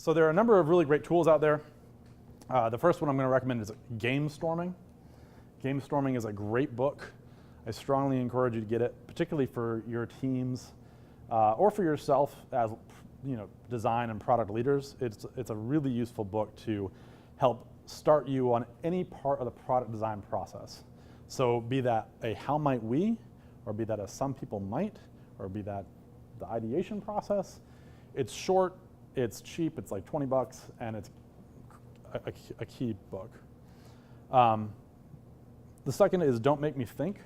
So there are a number of really great tools out there. The first one I'm going to recommend is Gamestorming. Gamestorming is a great book. I strongly encourage you to get it, particularly for your teams or for yourself as design and product leaders. It's a really useful book to help start you on any part of the product design process. So be that a how might we, or be that a some people might, or be that the ideation process. It's short, it's cheap, it's like 20 bucks, and it's a key book. The second is Don't Make Me Think.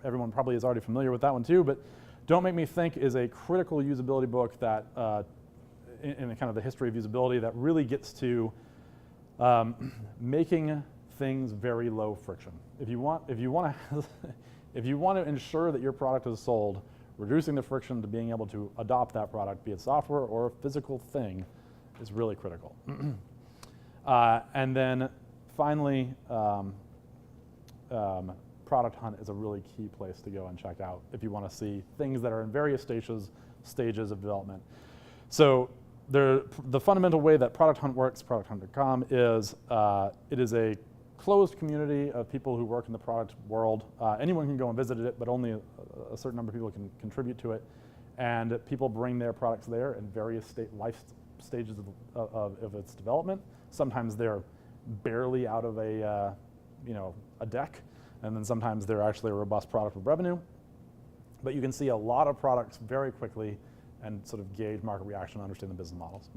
Everyone probably is already familiar with that one too, but Don't Make Me Think is a critical usability book that, in the kind of the history of usability, that really gets to making things very low friction. If you want to ensure that your product is sold, reducing the friction to being able to adopt that product, be it software or a physical thing, is really critical. And then finally, Product Hunt is a really key place to go and check out if you want to see things that are in various stages of development. So the fundamental way that Product Hunt works, producthunt.com, is it is a closed community of people who work in the product world. Anyone can go and visit it, but only a certain number of people can contribute to it. And people bring their products there in various life stages of its development. Sometimes they're barely out of a deck, and then sometimes they're actually a robust product with revenue. But you can see a lot of products very quickly and sort of gauge market reaction and understand the business models.